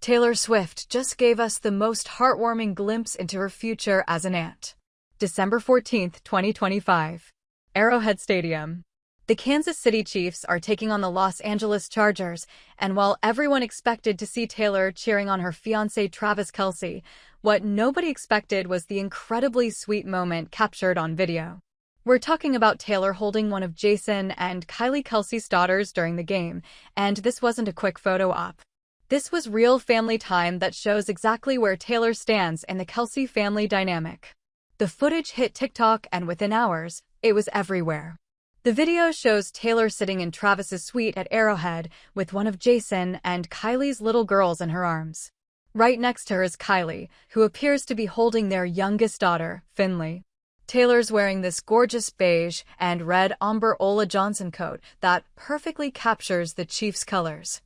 Taylor Swift just gave us the most heartwarming glimpse into her future as an aunt. December 14, 2025. Arrowhead Stadium. The Kansas City Chiefs are taking on the Los Angeles Chargers, and while everyone expected to see Taylor cheering on her fiancé Travis Kelce, what nobody expected was the incredibly sweet moment captured on video. We're talking about Taylor holding one of Jason and Kylie Kelce's daughters during the game, and this wasn't a quick photo op. This was real family time that shows exactly where Taylor stands in the Kelce family dynamic. The footage hit TikTok, and within hours, it was everywhere. The video shows Taylor sitting in Travis's suite at Arrowhead with one of Jason and Kylie's little girls in her arms. Right next to her is Kylie, who appears to be holding their youngest daughter, Finley. Taylor's wearing this gorgeous beige and red Amber Ola Johnson coat that perfectly captures the Chiefs' colors.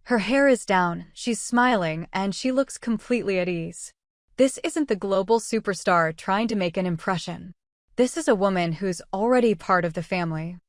Her hair is down, she's smiling, and she looks completely at ease. This isn't the global superstar trying to make an impression. This is a woman who's already part of the family.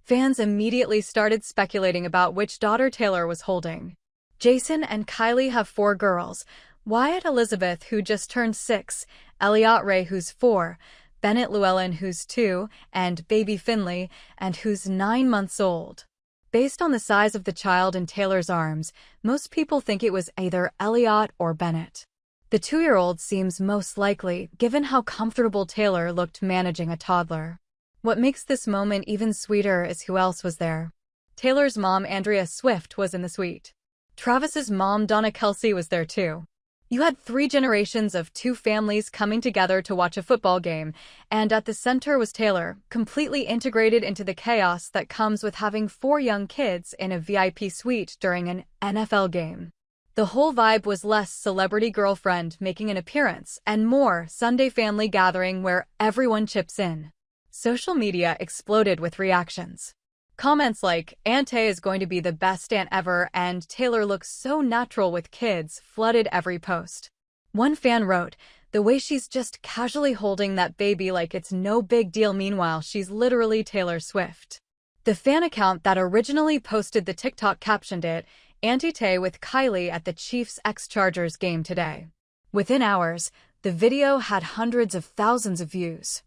Fans immediately started speculating about which daughter Taylor was holding. Jason and Kylie have 4 girls: Wyatt Elizabeth, who just turned 6, Elliot Ray, who's 4, Bennett Llewellyn, who's 2, and baby Finley, and who's 9 months old. Based on the size of the child in Taylor's arms, most people think it was either Elliot or Bennett. The 2-year-old seems most likely, given how comfortable Taylor looked managing a toddler. What makes this moment even sweeter is who else was there. Taylor's mom, Andrea Swift, was in the suite. Travis's mom, Donna Kelce, was there too. You had 3 generations of 2 families coming together to watch a football game, and at the center was Taylor, completely integrated into the chaos that comes with having 4 young kids in a VIP suite during an NFL game. The whole vibe was less celebrity girlfriend making an appearance and more Sunday family gathering where everyone chips in. Social media exploded with reactions. Comments like, "Auntie is going to be the best aunt ever," and "Taylor looks so natural with kids" flooded every post. One fan wrote, "The way she's just casually holding that baby like it's no big deal, meanwhile she's literally Taylor Swift." The fan account that originally posted the TikTok captioned it, "Auntie Tay with Kylie at the Chiefs x Chargers game today." Within hours, the video had hundreds of thousands of views.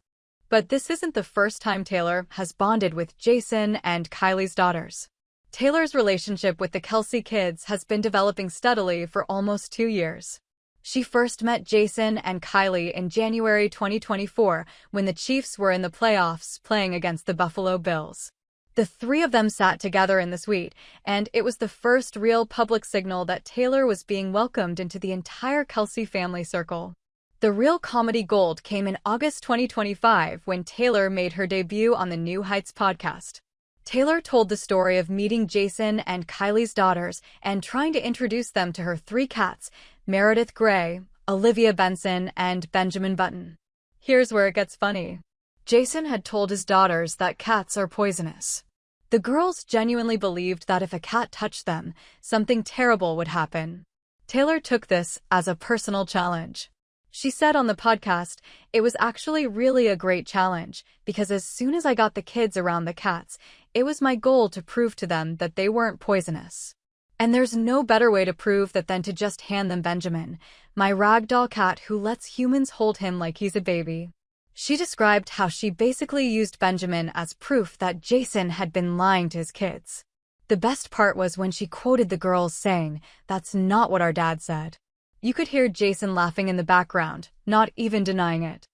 But this isn't the first time Taylor has bonded with Jason and Kylie's daughters. Taylor's relationship with the Kelce kids has been developing steadily for almost 2 years. She first met Jason and Kylie in January 2024 when the Chiefs were in the playoffs playing against the Buffalo Bills. The 3 of them sat together in the suite, and it was the first real public signal that Taylor was being welcomed into the entire Kelce family circle. The real comedy gold came in August 2025 when Taylor made her debut on the New Heights podcast. Taylor told the story of meeting Jason and Kylie's daughters and trying to introduce them to her 3 cats, Meredith Grey, Olivia Benson, and Benjamin Button. Here's where it gets funny. Jason had told his daughters that cats are poisonous. The girls genuinely believed that if a cat touched them, something terrible would happen. Taylor took this as a personal challenge. She said on the podcast, "It was actually really a great challenge, because as soon as I got the kids around the cats, it was my goal to prove to them that they weren't poisonous. And there's no better way to prove that than to just hand them Benjamin, my ragdoll cat who lets humans hold him like he's a baby." She described how she basically used Benjamin as proof that Jason had been lying to his kids. The best part was when she quoted the girls saying, "That's not what our dad said." You could hear Jason laughing in the background, not even denying it.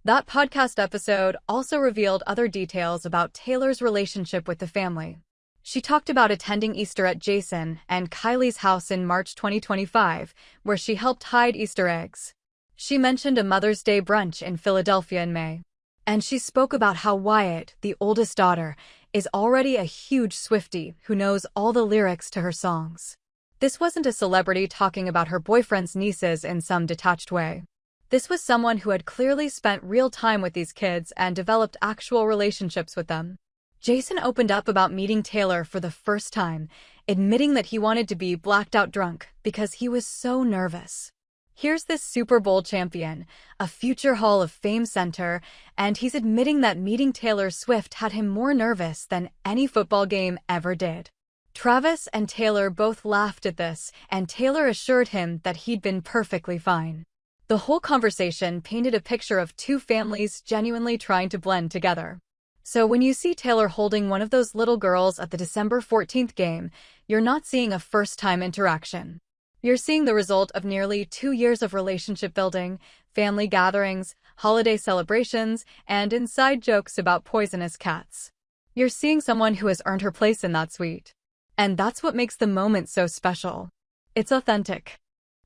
That podcast episode also revealed other details about Taylor's relationship with the family. She talked about attending Easter at Jason and Kylie's house in March 2025, where she helped hide Easter eggs. She mentioned a Mother's Day brunch in Philadelphia in May. And she spoke about how Wyatt, the oldest daughter, is already a huge Swiftie who knows all the lyrics to her songs. This wasn't a celebrity talking about her boyfriend's nieces in some detached way. This was someone who had clearly spent real time with these kids and developed actual relationships with them. Jason opened up about meeting Taylor for the first time, admitting that he wanted to be blacked out drunk because he was so nervous. Here's this Super Bowl champion, a future Hall of Fame center, and he's admitting that meeting Taylor Swift had him more nervous than any football game ever did. Travis and Taylor both laughed at this, and Taylor assured him that he'd been perfectly fine. The whole conversation painted a picture of two families genuinely trying to blend together. So when you see Taylor holding one of those little girls at the December 14th game, you're not seeing a first-time interaction. You're seeing the result of nearly 2 years of relationship building, family gatherings, holiday celebrations, and inside jokes about poisonous cats. You're seeing someone who has earned her place in that suite. And that's what makes the moment so special. It's authentic.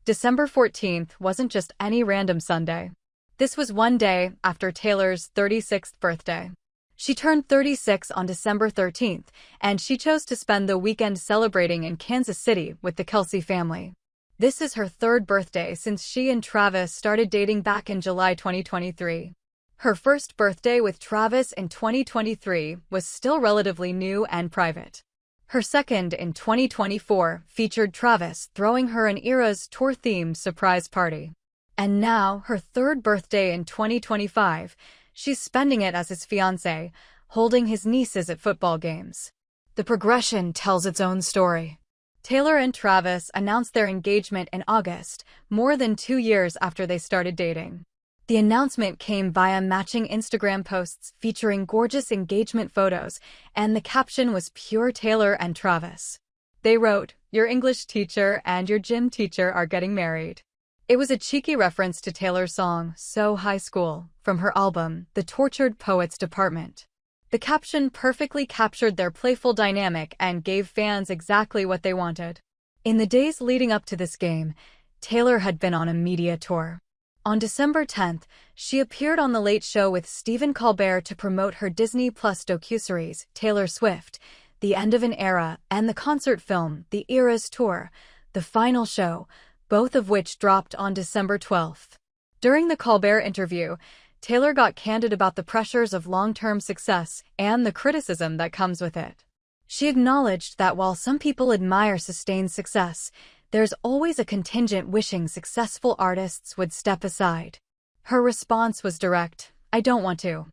December 14th wasn't just any random Sunday. This was one day after Taylor's 36th birthday. She turned 36 on December 13th, and she chose to spend the weekend celebrating in Kansas City with the Kelce family. This is her third birthday since she and Travis started dating back in July 2023. Her first birthday with Travis in 2023 was still relatively new and private. Her second in 2024 featured Travis throwing her an Eras Tour-themed surprise party. And now, her third birthday in 2025, she's spending it as his fiancé, holding his nieces at football games. The progression tells its own story. Taylor and Travis announced their engagement in August, more than 2 years after they started dating. The announcement came via matching Instagram posts featuring gorgeous engagement photos, and the caption was pure Taylor and Travis. They wrote, "Your English teacher and your gym teacher are getting married." It was a cheeky reference to Taylor's song, So High School, from her album, The Tortured Poets Department. The caption perfectly captured their playful dynamic and gave fans exactly what they wanted. In the days leading up to this game, Taylor had been on a media tour. On December 10th, she appeared on The Late Show with Stephen Colbert to promote her Disney Plus docuseries, Taylor Swift, The End of an Era, and the concert film, The Eras Tour, The Final Show, both of which dropped on December 12th. During the Colbert interview, Taylor got candid about the pressures of long-term success and the criticism that comes with it. She acknowledged that while some people admire sustained success, there's always a contingent wishing successful artists would step aside. Her response was direct, "I don't want to."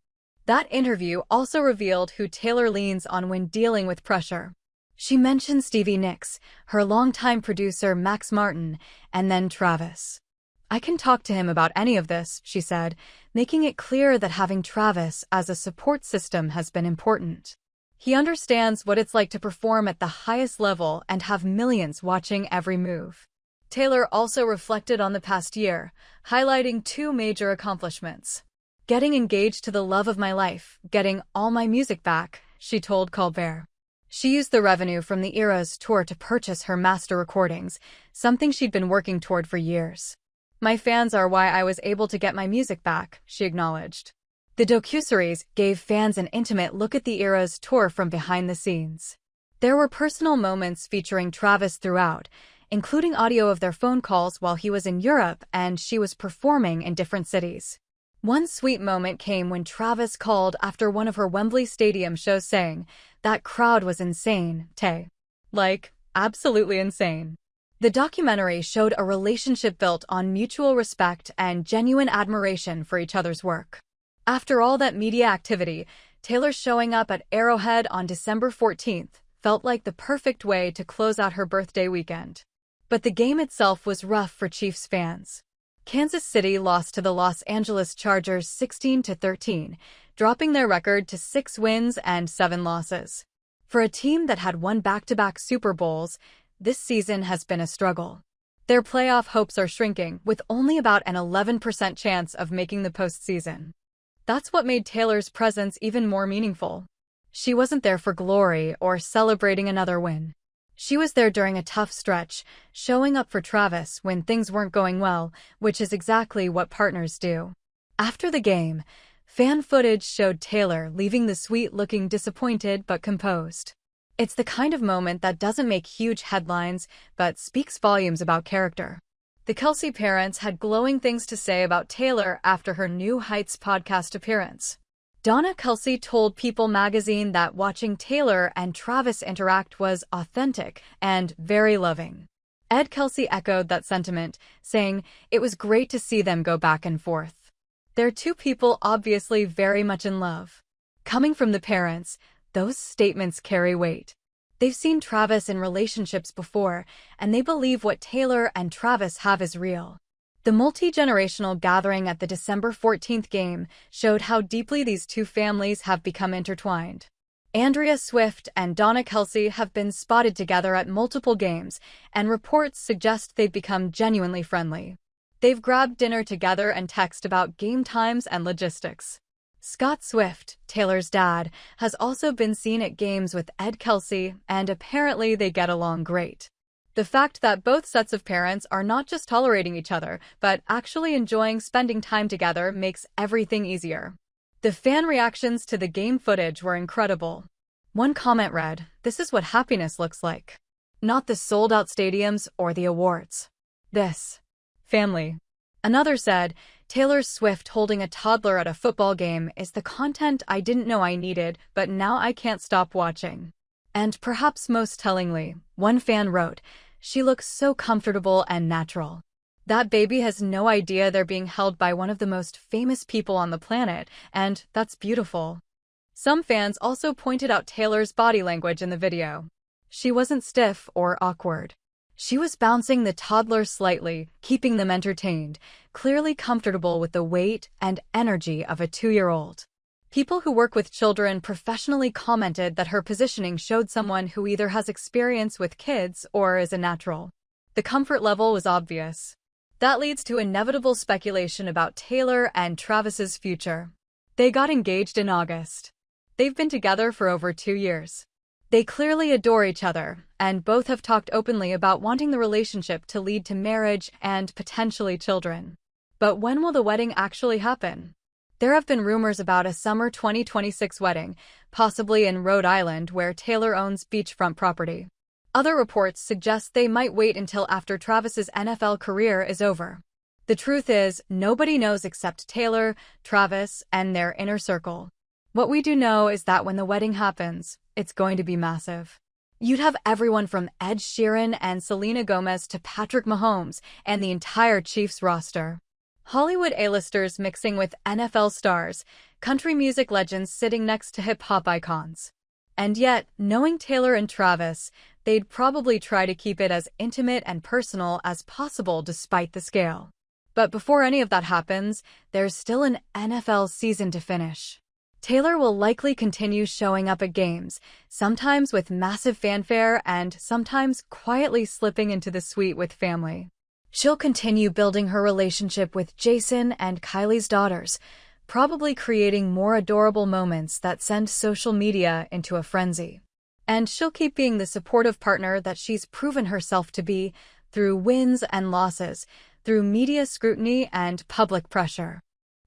That interview also revealed who Taylor leans on when dealing with pressure. She mentioned Stevie Nicks, her longtime producer Max Martin, and then Travis. "I can talk to him about any of this," she said, making it clear that having Travis as a support system has been important. He understands what it's like to perform at the highest level and have millions watching every move. Taylor also reflected on the past year, highlighting 2 major accomplishments. "Getting engaged to the love of my life, getting all my music back," she told Colbert. She used the revenue from the Eras tour to purchase her master recordings, something she'd been working toward for years. "My fans are why I was able to get my music back," she acknowledged. The docuseries gave fans an intimate look at the Eras tour from behind the scenes. There were personal moments featuring Travis throughout, including audio of their phone calls while he was in Europe and she was performing in different cities. One sweet moment came when Travis called after one of her Wembley Stadium shows saying, "That crowd was insane, Tay." Like, absolutely insane. The documentary showed a relationship built on mutual respect and genuine admiration for each other's work. After all that media activity, Taylor showing up at Arrowhead on December 14th felt like the perfect way to close out her birthday weekend. But the game itself was rough for Chiefs fans. Kansas City lost to the Los Angeles Chargers 16-13, dropping their record to 6 wins and 7 losses. For a team that had won back-to-back Super Bowls, this season has been a struggle. Their playoff hopes are shrinking, with only about an 11% chance of making the postseason. That's what made Taylor's presence even more meaningful. She wasn't there for glory or celebrating another win. She was there during a tough stretch, showing up for Travis when things weren't going well, which is exactly what partners do. After the game, fan footage showed Taylor leaving the suite looking disappointed but composed. It's the kind of moment that doesn't make huge headlines, but speaks volumes about character. The Kelce parents had glowing things to say about Taylor after her New Heights podcast appearance. Donna Kelce told People magazine that watching Taylor and Travis interact was authentic and very loving. Ed Kelce echoed that sentiment, saying, "It was great to see them go back and forth. They're 2 people obviously very much in love." Coming from the parents, those statements carry weight. They've seen Travis in relationships before, and they believe what Taylor and Travis have is real. The multi-generational gathering at the December 14th game showed how deeply these two families have become intertwined. Andrea Swift and Donna Kelce have been spotted together at multiple games, and reports suggest they've become genuinely friendly. They've grabbed dinner together and text about game times and logistics. Scott Swift, Taylor's dad, has also been seen at games with Ed Kelce, and apparently they get along great. The fact that both sets of parents are not just tolerating each other, but actually enjoying spending time together makes everything easier. The fan reactions to the game footage were incredible. One comment read, "This is what happiness looks like. Not the sold-out stadiums or the awards. This. Family." Another said, "Taylor Swift holding a toddler at a football game is the content I didn't know I needed, but now I can't stop watching." And perhaps most tellingly, one fan wrote, "She looks so comfortable and natural. That baby has no idea they're being held by one of the most famous people on the planet, and that's beautiful." Some fans also pointed out Taylor's body language in the video. She wasn't stiff or awkward. She was bouncing the toddler slightly, keeping them entertained, clearly comfortable with the weight and energy of a 2-year-old. People who work with children professionally commented that her positioning showed someone who either has experience with kids or is a natural. The comfort level was obvious. That leads to inevitable speculation about Taylor and Travis's future. They got engaged in August. They've been together for over 2 years. They clearly adore each other, and both have talked openly about wanting the relationship to lead to marriage and potentially children. But when will the wedding actually happen? There have been rumors about a summer 2026 wedding, possibly in Rhode Island where Taylor owns beachfront property. Other reports suggest they might wait until after Travis's NFL career is over. The truth is, nobody knows except Taylor, Travis, and their inner circle. What we do know is that when the wedding happens, it's going to be massive. You'd have everyone from Ed Sheeran and Selena Gomez to Patrick Mahomes and the entire Chiefs roster. Hollywood A-listers mixing with NFL stars, country music legends sitting next to hip-hop icons. And yet, knowing Taylor and Travis, they'd probably try to keep it as intimate and personal as possible despite the scale. But before any of that happens, there's still an NFL season to finish. Taylor will likely continue showing up at games, sometimes with massive fanfare and sometimes quietly slipping into the suite with family. She'll continue building her relationship with Jason and Kylie's daughters, probably creating more adorable moments that send social media into a frenzy. And she'll keep being the supportive partner that she's proven herself to be through wins and losses, through media scrutiny and public pressure.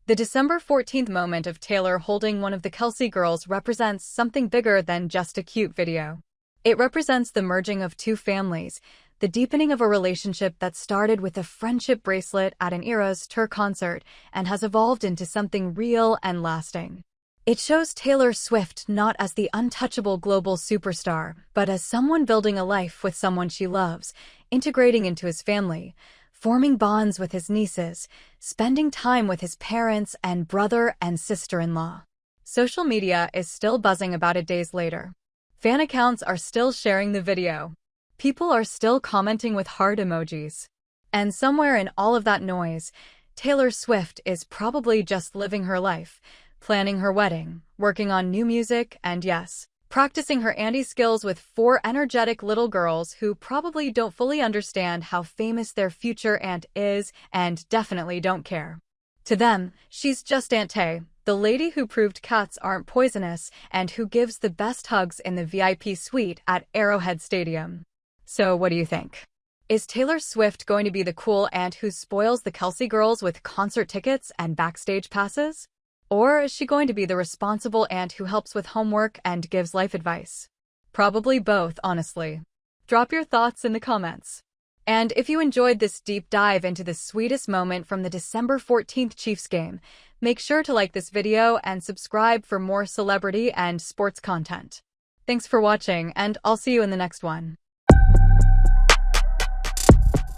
The December 14th moment of Taylor holding one of the Kelce girls represents something bigger than just a cute video. It represents the merging of two families, the deepening of a relationship that started with a friendship bracelet at an Eras Tour concert and has evolved into something real and lasting. It shows Taylor Swift not as the untouchable global superstar, but as someone building a life with someone she loves, integrating into his family, forming bonds with his nieces, spending time with his parents and brother and sister-in-law. Social media is still buzzing about it days later. Fan accounts are still sharing the video. People are still commenting with heart emojis. And somewhere in all of that noise, Taylor Swift is probably just living her life, planning her wedding, working on new music, and yes, practicing her Andy skills with 4 energetic little girls who probably don't fully understand how famous their future aunt is and definitely don't care. To them, she's just Aunt Tay, the lady who proved cats aren't poisonous and who gives the best hugs in the VIP suite at Arrowhead Stadium. So what do you think? Is Taylor Swift going to be the cool aunt who spoils the Kelce girls with concert tickets and backstage passes? Or is she going to be the responsible aunt who helps with homework and gives life advice? Probably both, honestly. Drop your thoughts in the comments. And if you enjoyed this deep dive into the sweetest moment from the December 14th Chiefs game, make sure to like this video and subscribe for more celebrity and sports content. Thanks for watching, and I'll see you in the next one.